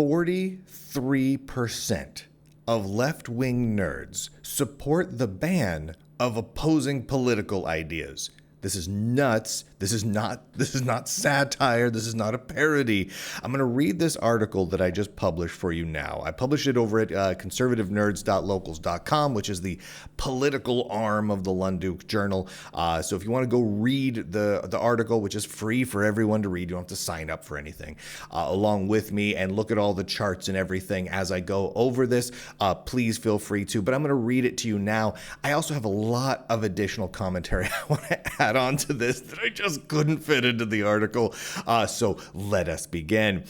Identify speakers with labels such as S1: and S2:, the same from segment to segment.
S1: 43% of left-wing nerds support the ban of opposing political ideas. This is nuts. This is not satire. This is not a parody. I'm going to read this article that I just published for you now. I published it over at conservativenerds.locals.com, which is the political arm of the Lunduke Journal. So if you want to go read the article, which is free for everyone to read, you don't have to sign up for anything, along with me and look at all the charts and everything as I go over this, please feel free to. But I'm going to read it to you now. I also have a lot of additional commentary I want to add on to this that I just couldn't fit into the article. So let us begin.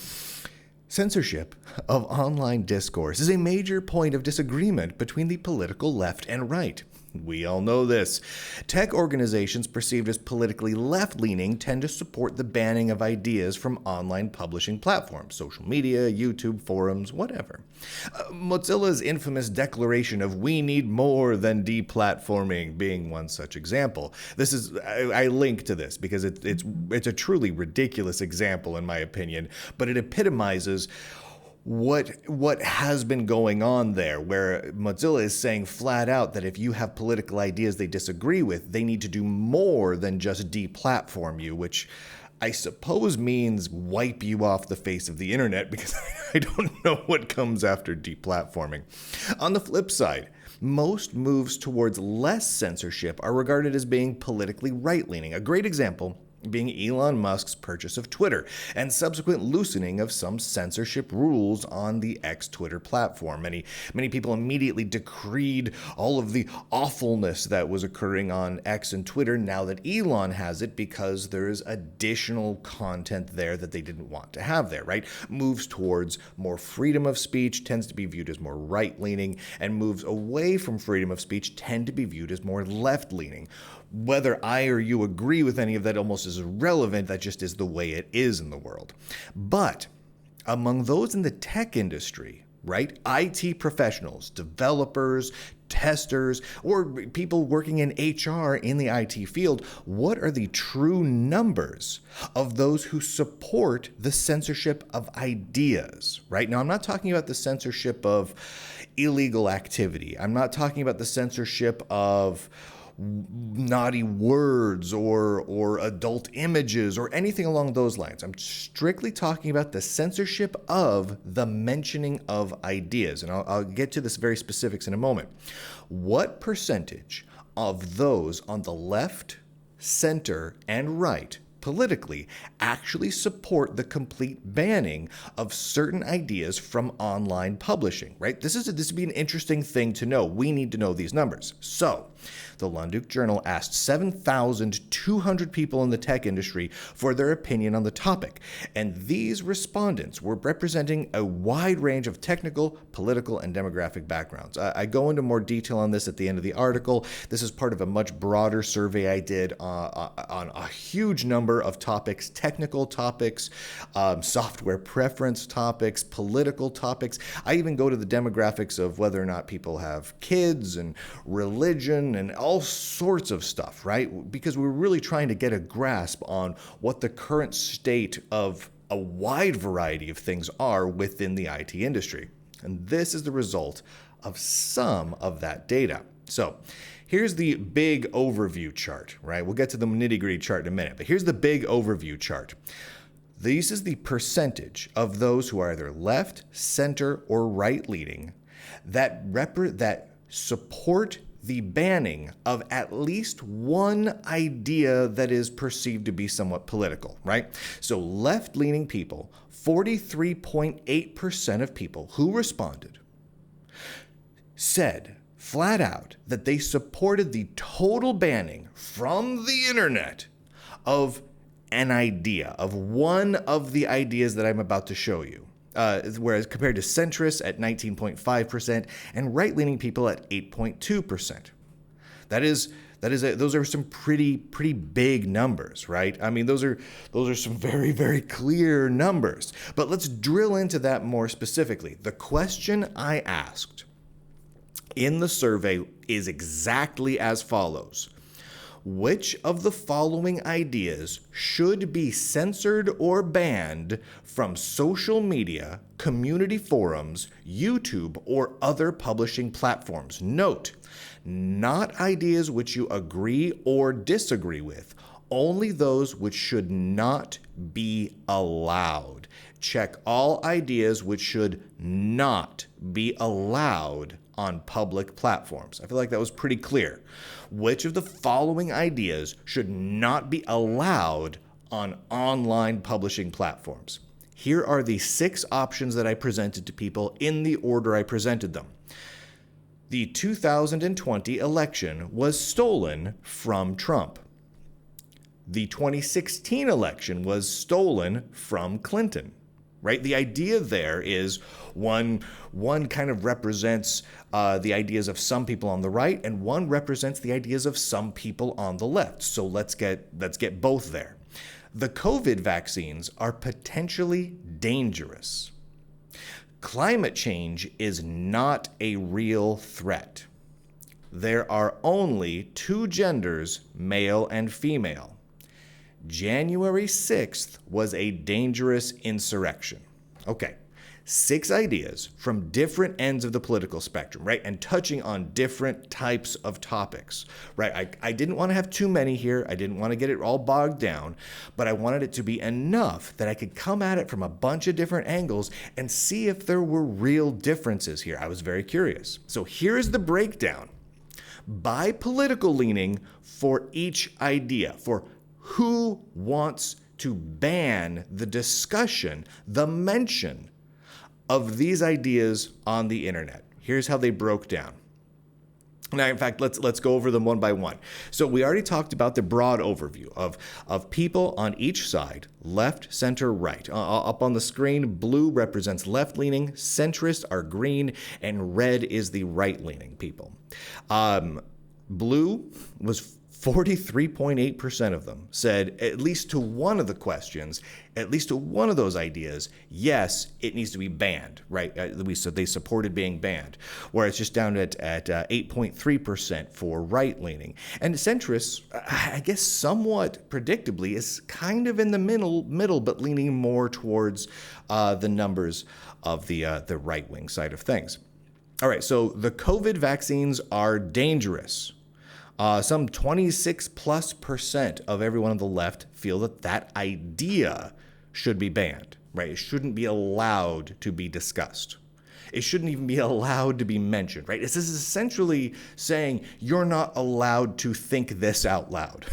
S1: Censorship of online discourse is a major point of disagreement between the political left and right. We all know this. Tech organizations perceived as politically left-leaning tend to support the banning of ideas from online publishing platforms, social media, YouTube, forums, whatever. Mozilla's infamous declaration of "we need more than deplatforming" being one such example. I link to this because it's a truly ridiculous example in my opinion, but it epitomizes what has been going on there, where Mozilla is saying flat out that if you have political ideas they disagree with, they need to do more than just deplatform you, which I suppose means wipe you off the face of the internet, because I don't know what comes after deplatforming. On the flip side, most moves towards less censorship are regarded as being politically right-leaning. A great example being Elon Musk's purchase of Twitter and subsequent loosening of some censorship rules on the ex-Twitter platform. Many people immediately decried all of the awfulness that was occurring on X and Twitter now that Elon has it, because there's additional content there that they didn't want to have there, right? Moves towards more freedom of speech tends to be viewed as more right-leaning, and moves away from freedom of speech tend to be viewed as more left-leaning. Whether I or you agree with any of that almost is irrelevant. That just is the way it is in the world. But among those in the tech industry, right, IT professionals, developers, testers, or people working in HR in the IT field, what are the true numbers of those who support the censorship of ideas, right? Now, I'm not talking about the censorship of illegal activity. I'm not talking about the censorship of naughty words or adult images or anything along those lines. I'm strictly talking about the censorship of the mentioning of ideas. And I'll get to this very specifics in a moment. What percentage of those on the left, center, and right politically actually support the complete banning of certain ideas from online publishing, right? This would be an interesting thing to know. We need to know these numbers. So, the Lunduke Journal asked 7,200 people in the tech industry for their opinion on the topic, and these respondents were representing a wide range of technical, political, and demographic backgrounds. I go into more detail on this at the end of the article. This is part of a much broader survey I did on a huge number of topics: technical topics, software preference topics, political topics. I even go to the demographics of whether or not people have kids and religion and all sorts of stuff, right? Because we're really trying to get a grasp on what the current state of a wide variety of things are within the IT industry. And this is the result of some of that data. So here's the big overview chart, right? We'll get to the nitty-gritty chart in a minute, but here's the big overview chart. This is the percentage of those who are either left, center, or right-leaning that support the banning of at least one idea that is perceived to be somewhat political, right? So left-leaning people, 43.8% of people who responded said flat out that they supported the total banning from the internet of an idea, of one of the ideas that I'm about to show you. Whereas compared to centrists at 19.5% and right-leaning people at 8.2%. Those are some pretty big numbers, right? I mean, those are some very, very clear numbers. But let's drill into that more specifically. The question I asked in the survey is exactly as follows. Which of the following ideas should be censored or banned from social media, community forums, YouTube, or other publishing platforms? Note, not ideas which you agree or disagree with, only those which should not be allowed. Check all ideas which should not be allowed on public platforms. I feel like that was pretty clear. Which of the following ideas should not be allowed on online publishing platforms? Here are the 6 options that I presented to people in the order I presented them. The 2020 election was stolen from Trump. The 2016 election was stolen from Clinton. Right? The idea there is one kind of represents the ideas of some people on the right, and one represents the ideas of some people on the left. So let's get both there. The COVID vaccines are potentially dangerous. Climate change is not a real threat. There are only 2 genders, male and female. January 6th was a dangerous insurrection. Okay, 6 ideas from different ends of the political spectrum, right? And touching on different types of topics, right? I didn't want to have too many here. I didn't want to get it all bogged down, but I wanted it to be enough that I could come at it from a bunch of different angles and see if there were real differences here. I was very curious. So here's the breakdown by political leaning for each idea, for who wants to ban the discussion, the mention of these ideas on the internet. Here's how they broke down. Now, in fact, let's go over them one by one. So we already talked about the broad overview of people on each side, left, center, right. Up on the screen, blue represents left-leaning, centrists are green, and red is the right-leaning people. Blue was 43.8% of them said, at least to one of the questions, at least to one of those ideas, yes, it needs to be banned, right? So they supported being banned, where it's just down at 8.3% for right-leaning. And centrists, I guess somewhat predictably, is kind of in the middle, but leaning more towards the numbers of the right-wing side of things. All right, so the COVID vaccines are dangerous. Some 26+% of everyone on the left feel that idea should be banned, right? It shouldn't be allowed to be discussed. It shouldn't even be allowed to be mentioned, right? This is essentially saying you're not allowed to think this out loud.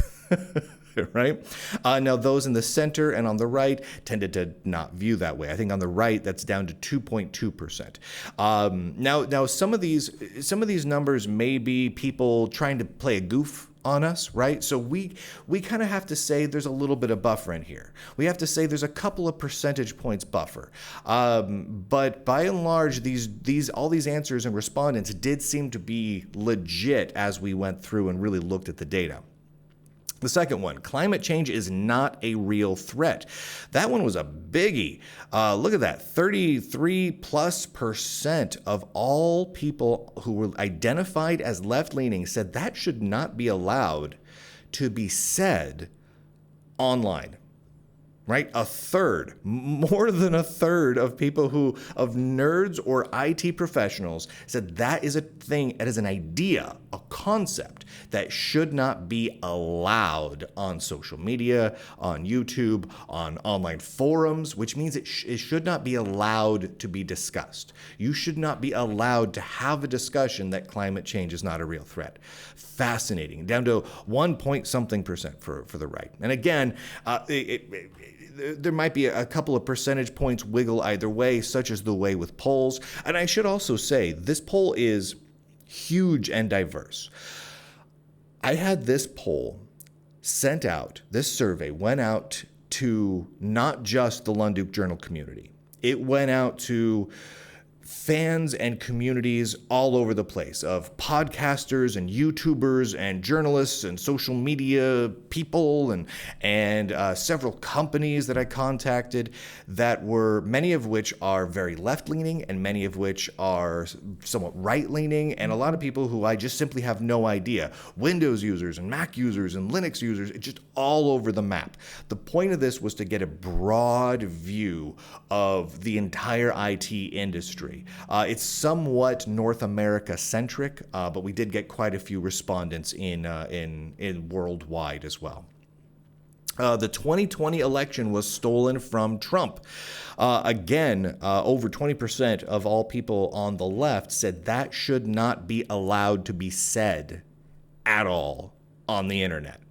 S1: Right? Now, those in the center and on the right tended to not view that way. I think on the right, that's down to 2.2%. Now, some of these numbers may be people trying to play a goof on us, right? So we kind of have to say there's a little bit of buffer in here. We have to say there's a couple of percentage points buffer. But by and large, all these answers and respondents did seem to be legit as we went through and really looked at the data. The second one, climate change is not a real threat. That one was a biggie. Look at that, 33+% of all people who were identified as left-leaning said that should not be allowed to be said online. Right? More than a third of people of nerds or IT professionals said that is a thing, that is an idea, a concept that should not be allowed on social media, on YouTube, on online forums, which means it should not be allowed to be discussed. You should not be allowed to have a discussion that climate change is not a real threat. Fascinating. Down to 1-point-something% for the right. And again, there might be a couple of percentage points wiggle either way, such as the way with polls. And I should also say, this poll is huge and diverse. I had this poll sent out, this survey went out to not just the Lunduke Journal community. It went out to fans and communities all over the place of podcasters and YouTubers and journalists and social media people and several companies that I contacted that were, many of which are very left-leaning and many of which are somewhat right-leaning, and a lot of people who I just simply have no idea. Windows users and Mac users and Linux users, it's just all over the map. The point of this was to get a broad view of the entire IT industry. It's somewhat North America centric, but we did get quite a few respondents in worldwide as well. The 2020 election was stolen from Trump. Again, over 20% of all people on the left said that should not be allowed to be said at all on the internet.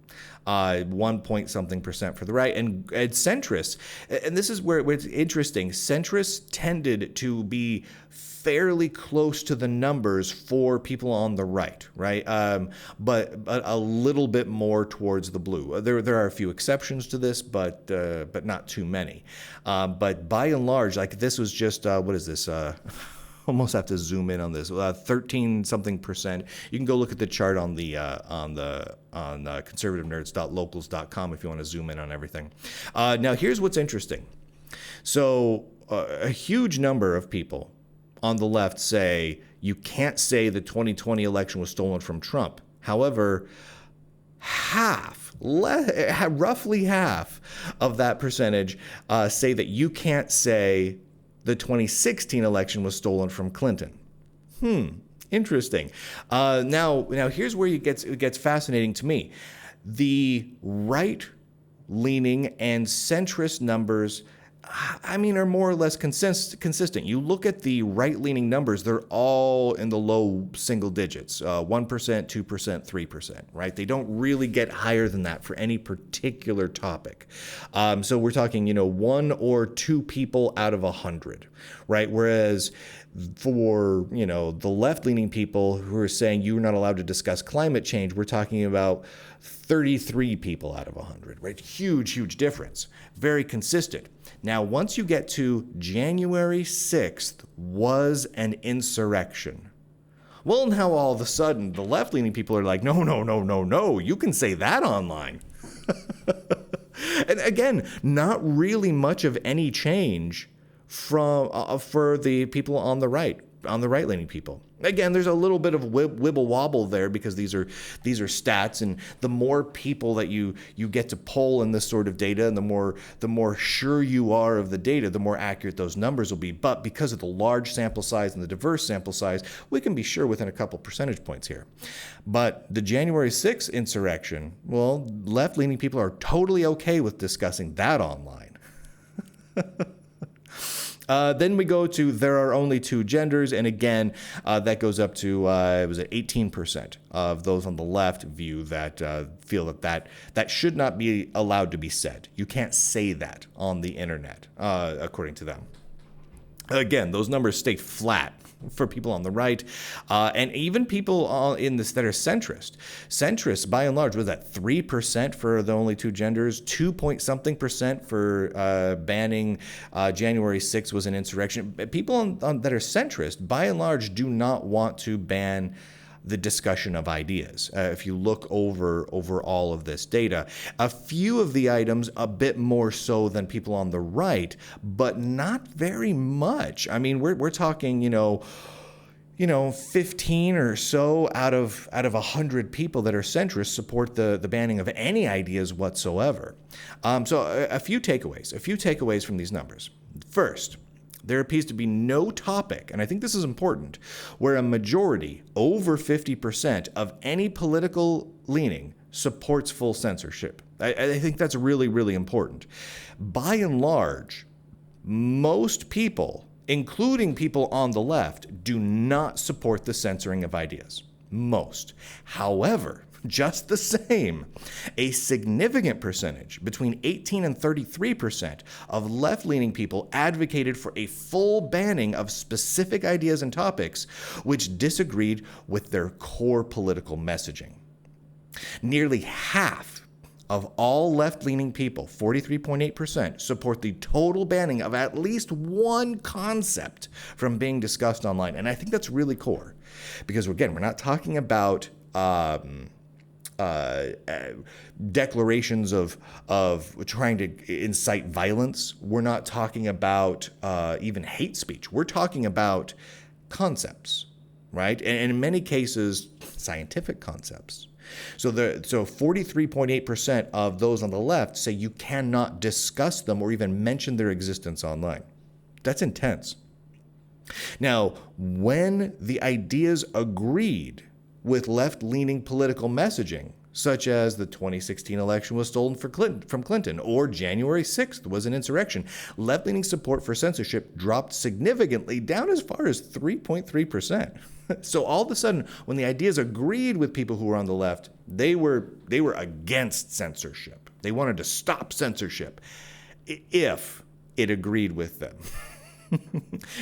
S1: 1 point something percent for the right, and centrists, and this is where it's interesting, centrists tended to be fairly close to the numbers for people on the right, but a little bit more towards the blue. There are a few exceptions to this, but not too many. But by and large, like this was just what is this? Almost have to zoom in on this. 13 something percent. You can go look at the chart on conservativenerds.locals.com if you want to zoom in on everything. Now here's what's interesting. So a huge number of people on the left say you can't say the 2020 election was stolen from Trump. However, roughly half of that percentage say that you can't say the 2016 election was stolen from Clinton. Interesting. Now here's where it gets fascinating to me. The right-leaning and centrist numbers, are more or less consistent. You look at the right-leaning numbers, they're all in the low single digits, 1%, 2%, 3%, right? They don't really get higher than that for any particular topic. So we're talking, 1 or 2 people out of 100, right? Whereas for, the left-leaning people who are saying you're not allowed to discuss climate change, we're talking about 33 people out of 100, right? Huge difference. Very consistent. Now, once you get to January 6th was an insurrection. Well, now all of a sudden, the left-leaning people are like, no, you can say that online. And again, not really much of any change for the people on the right-leaning people. Again, there's a little bit of wibble wobble there because these are stats, and the more people that you get to poll in this sort of data, and the more sure you are of the data, the more accurate those numbers will be. But because of the large sample size and the diverse sample size, we can be sure within a couple percentage points here. But the January 6th insurrection, well, left-leaning people are totally okay with discussing that online. Then we go to there are only 2 genders, and again, that goes up to 18% of those on the left view that feel that should not be allowed to be said. You can't say that on the internet, according to them. Again, those numbers stay flat for people on the right, and even people in this that are centrist. Centrists, by and large, was that 3% for the only 2 genders, 2 point something percent for banning January 6th was an insurrection. People that are centrist, by and large, do not want to ban the discussion of ideas. If you look over all of this data, a few of the items a bit more so than people on the right, but not very much. We're talking, 15 or so out of 100 people that are centrist support the banning of any ideas whatsoever. So a few takeaways from these numbers. First, there appears to be no topic, and I think this is important, where a majority, over 50% of any political leaning supports full censorship. I think that's really, really important. By and large, most people, including people on the left, do not support the censoring of ideas. Most. However, just the same, a significant percentage, between 18 and 33% of left-leaning people advocated for a full banning of specific ideas and topics which disagreed with their core political messaging. Nearly half of all left-leaning people, 43.8%, support the total banning of at least one concept from being discussed online. And I think that's really core because, again, we're not talking about declarations of trying to incite violence. We're not talking about even hate speech. We're talking about concepts, right? And in many cases, scientific concepts. So 43.8% of those on the left say you cannot discuss them or even mention their existence online. That's intense. Now, when the ideas agreed with left-leaning political messaging, such as the 2016 election was stolen from Clinton, or January 6th was an insurrection, left-leaning support for censorship dropped significantly, down as far as 3.3%. So all of a sudden, when the ideas agreed with people who were on the left, they were against censorship. They wanted to stop censorship if it agreed with them.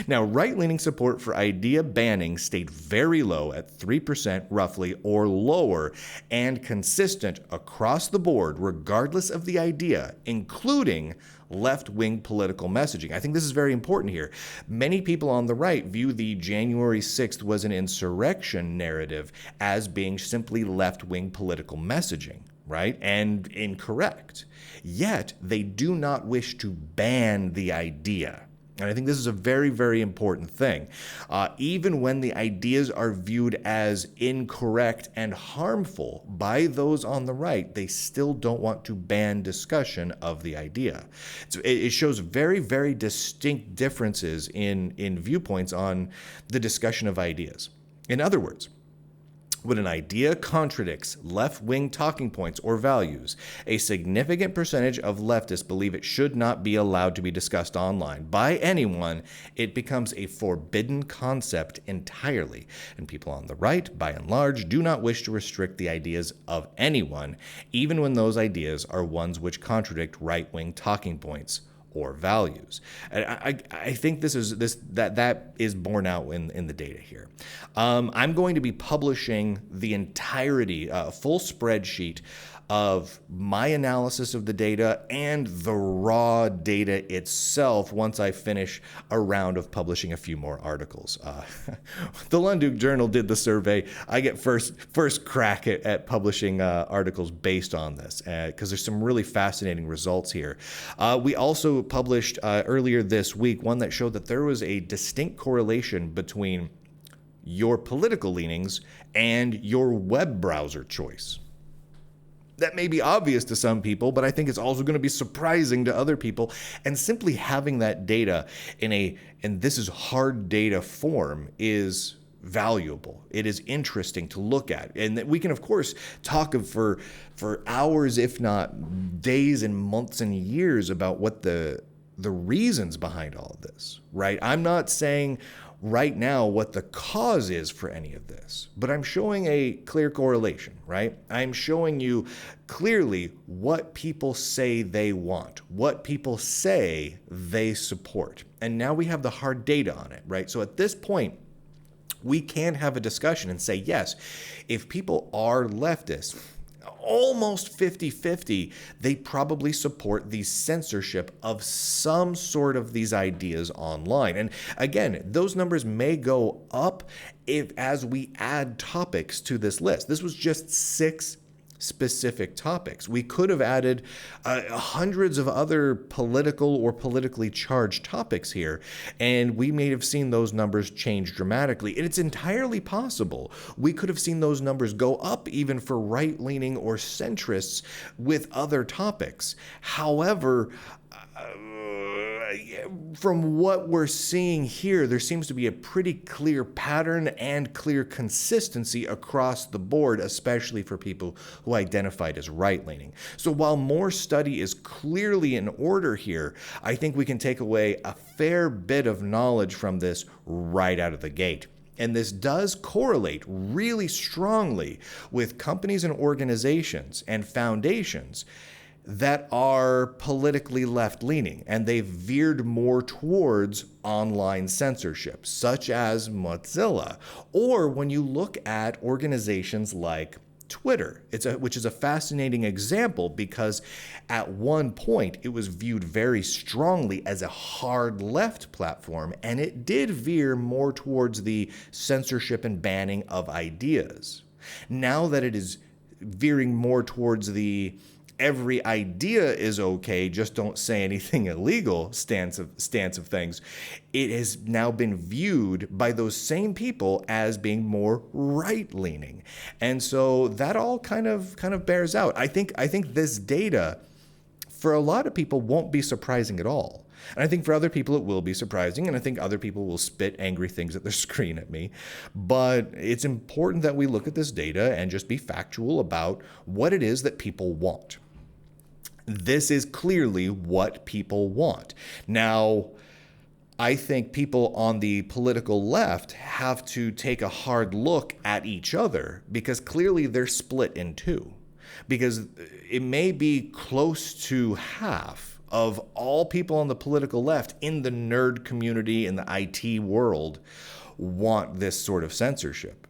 S1: Now, right-leaning support for idea banning stayed very low at 3% roughly or lower and consistent across the board, regardless of the idea, including left-wing political messaging. I think this is very important here. Many people on the right view the January 6th was an insurrection narrative as being simply left-wing political messaging, right? And incorrect. Yet, they do not wish to ban the idea. And I think this is a very, very important thing. Even when the ideas are viewed as incorrect and harmful by those on the right, they still don't want to ban discussion of the idea. So it shows very, very distinct differences in viewpoints on the discussion of ideas. In other words, when an idea contradicts left-wing talking points or values, a significant percentage of leftists believe it should not be allowed to be discussed online by anyone. It becomes a forbidden concept entirely, and people on the right, by and large, do not wish to restrict the ideas of anyone, even when those ideas are ones which contradict right-wing talking points or values. I think that is borne out in the data here. I'm going to be publishing the entirety, a full spreadsheet of my analysis of the data and the raw data itself once I finish a round of publishing a few more articles. The Lunduk Journal did the survey. I get first crack at publishing articles based on this because there's some really fascinating results here. We also published earlier this week one that showed that there was a distinct correlation between your political leanings and your web browser choice. That may be obvious to some people, but I think it's also going to be surprising to other people. And simply having that data and this is hard data form is valuable. It is interesting to look at. And we can, of course, talk for hours, if not days and months and years about what the reasons behind all of this, right? I'm not saying right now what the cause is for any of this, but I'm showing a clear correlation, right? I'm showing you clearly what people say they want, what people say they support. And now we have the hard data on it, right? So at this point, we can have a discussion and say, yes, if people are leftists, almost 50-50, they probably support the censorship of some sort of these ideas online. And again, those numbers may go up as we add topics to this list. This was just 6 specific topics. We could have added hundreds of other political or politically charged topics here, and we may have seen those numbers change dramatically. And it's entirely possible we could have seen those numbers go up even for right-leaning or centrists with other topics. However, from what we're seeing here, there seems to be a pretty clear pattern and clear consistency across the board, especially for people who identified as right-leaning. So while more study is clearly in order here, I think we can take away a fair bit of knowledge from this right out of the gate. And this does correlate really strongly with companies and organizations and foundations that are politically left-leaning, and they've veered more towards online censorship, such as Mozilla. Or when you look at organizations like Twitter, which is a fascinating example because at one point it was viewed very strongly as a hard left platform, and it did veer more towards the censorship and banning of ideas. Now that it is veering more towards the every idea is okay, just don't say anything illegal stance of things, it has now been viewed by those same people as being more right-leaning. And so that all kind of bears out. I think this data for a lot of people won't be surprising at all. And I think for other people it will be surprising, and I think other people will spit angry things at their screen at me. But it's important that we look at this data and just be factual about what it is that people want. This is clearly what people want. Now, I think people on the political left have to take a hard look at each other because clearly they're split in two. Because it may be close to half of all people on the political left in the nerd community, in the IT world, want this sort of censorship.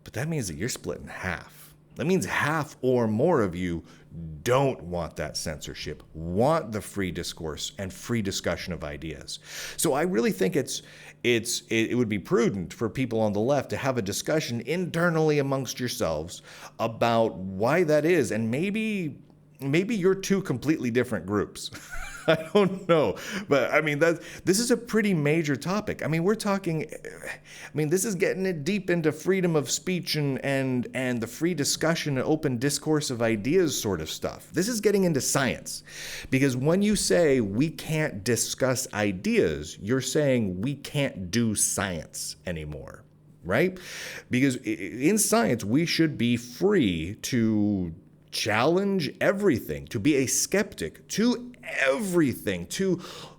S1: But that means that you're split in half. That means half or more of you don't want that censorship, want the free discourse and free discussion of ideas. So I really think it would be prudent for people on the left to have a discussion internally amongst yourselves about why that is, and maybe you're two completely different groups. I don't know. But I mean, this is a pretty major topic. I mean, this is getting it deep into freedom of speech and the free discussion and open discourse of ideas sort of stuff. This is getting into science. Because when you say we can't discuss ideas, you're saying we can't do science anymore, right? Because in science, we should be free to challenge everything, to be a skeptic to everything.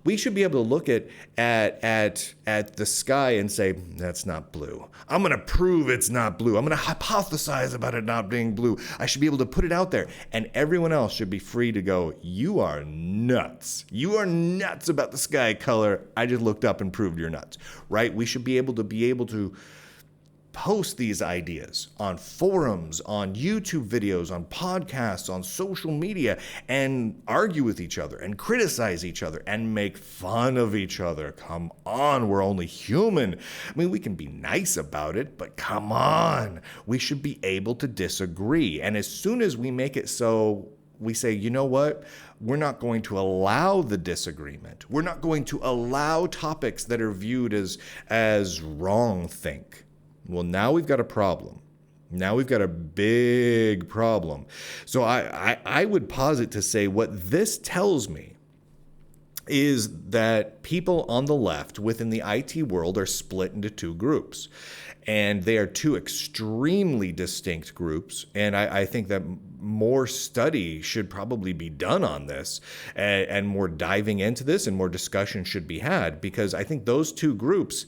S1: We should be able to look at the sky and say, that's not blue. I'm going to prove it's not blue. I'm going to hypothesize about it not being blue. I should be able to put it out there, and everyone else should be free to go, you are nuts. You are nuts about the sky color. I just looked up and proved you're nuts, right? We should be able to post these ideas on forums, on YouTube videos, on podcasts, on social media, and argue with each other and criticize each other and make fun of each other. Come on, we're only human. I mean, we can be nice about it, but come on. We should be able to disagree. And as soon as we make it so we say, you know what? We're not going to allow the disagreement. We're not going to allow topics that are viewed as wrong think. Well, now we've got a problem. Now we've got a big problem. So I would posit to say what this tells me is that people on the left within the IT world are split into two groups. And they are two extremely distinct groups. And I think that more study should probably be done on this, and more diving into this, and more discussion should be had, because I think those two groups,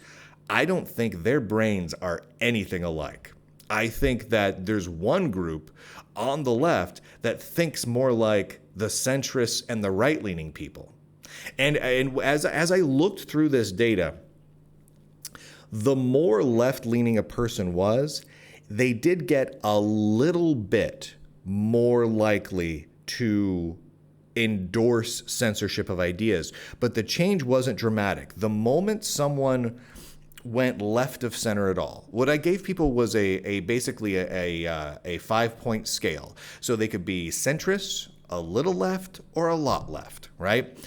S1: I don't think their brains are anything alike. I think that there's one group on the left that thinks more like the centrists and the right-leaning people. And as I looked through this data, the more left-leaning a person was, they did get a little bit more likely to endorse censorship of ideas. But the change wasn't dramatic. The moment someone went left of center at all, what I gave people was basically a 5-point scale. So they could be centrist, a little left, or a lot left, right?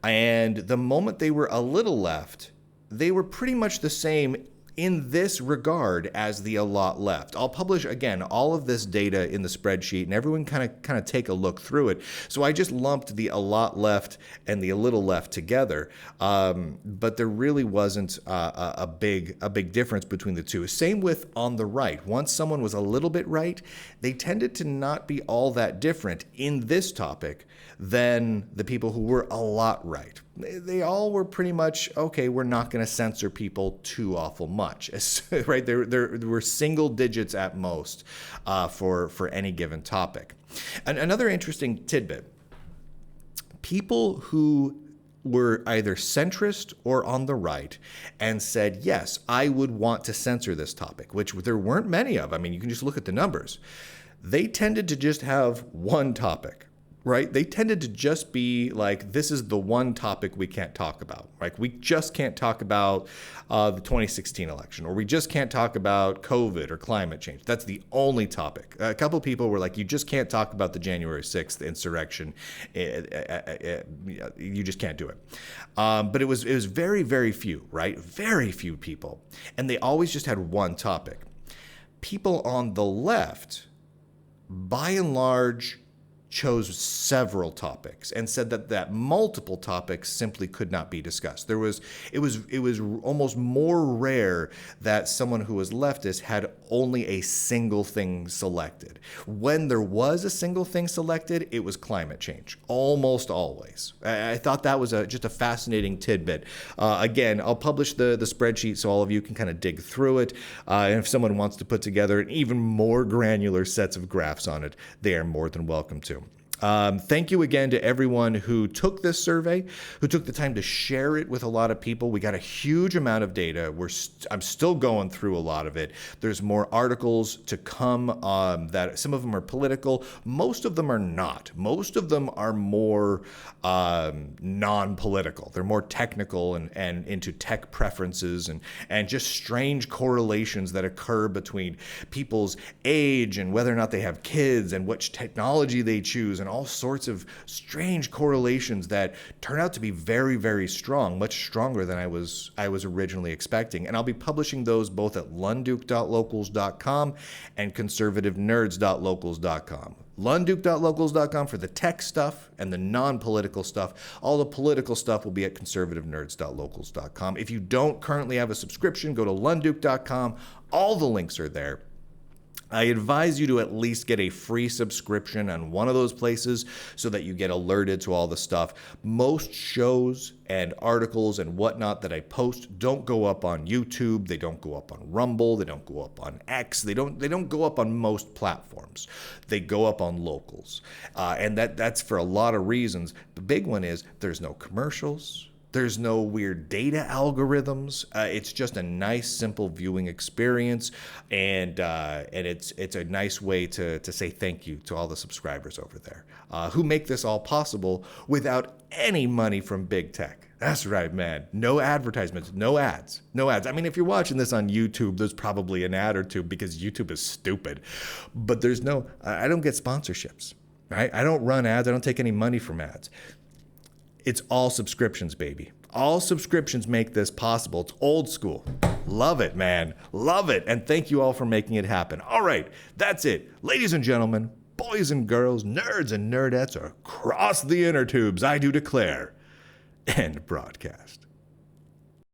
S1: And the moment they were a little left, they were pretty much the same in this regard as the a lot left. I'll publish, again, all of this data in the spreadsheet, and everyone kind of take a look through it. So I just lumped the a lot left and the a little left together, but there really wasn't a big difference between the two. Same with on the right. Once someone was a little bit right, they tended to not be all that different in this topic than the people who were a lot right. They all were pretty much, okay, we're not going to censor people too awful much, right? There were single digits at most for any given topic. And another interesting tidbit, people who were either centrist or on the right and said, yes, I would want to censor this topic, which there weren't many of. I mean, you can just look at the numbers. they tended to just have one topic. Right? They tended to just be like, this is the one topic we can't talk about. Like, we just can't talk about the 2016 election, or we just can't talk about COVID or climate change. That's the only topic. A couple people were like, you just can't talk about the January 6th insurrection. You just can't do it. But it was very, very few, right? Very few people. And they always just had one topic. People on the left, by and large, chose several topics and said that multiple topics simply could not be discussed. It was almost more rare that someone who was leftist had only a single thing selected. When there was a single thing selected, it was climate change, almost always. I thought that was just a fascinating tidbit. Again, I'll publish the spreadsheet so all of you can kind of dig through it. And if someone wants to put together an even more granular sets of graphs on it, they are more than welcome to. Thank you again to everyone who took this survey, who took the time to share it with a lot of people. We got a huge amount of data. I'm still going through a lot of it. There's more articles to come that some of them are political. Most of them are not. Most of them are more non-political. They're more technical and into tech preferences and just strange correlations that occur between people's age and whether or not they have kids and which technology they choose, and all sorts of strange correlations that turn out to be very, very strong, much stronger than I was originally expecting. And I'll be publishing those both at lunduke.locals.com and conservativenerds.locals.com. lunduke.locals.com for the tech stuff and the non-political stuff. All the political stuff will be at conservativenerds.locals.com. If you don't currently have a subscription, go to lunduke.com. All the links are there. I advise you to at least get a free subscription on one of those places so that you get alerted to all the stuff. Most shows and articles and whatnot that I post don't go up on YouTube. They don't go up on Rumble. They don't go up on X. They don't go up on most platforms. They go up on Locals. And that's for a lot of reasons. The big one is there's no commercials. There's no weird data algorithms. It's just a nice, simple viewing experience, and it's a nice way to say thank you to all the subscribers over there who make this all possible without any money from big tech. That's right, man. No advertisements, no ads, no ads. I mean, if you're watching this on YouTube, there's probably an ad or two because YouTube is stupid. But I don't get sponsorships, right? I don't run ads. I don't take any money from ads. It's all subscriptions, baby. All subscriptions make this possible. It's old school. Love it, man. Love it. And thank you all for making it happen. All right, that's it. Ladies and gentlemen, boys and girls, nerds and nerdettes across the inner tubes, I do declare, end broadcast.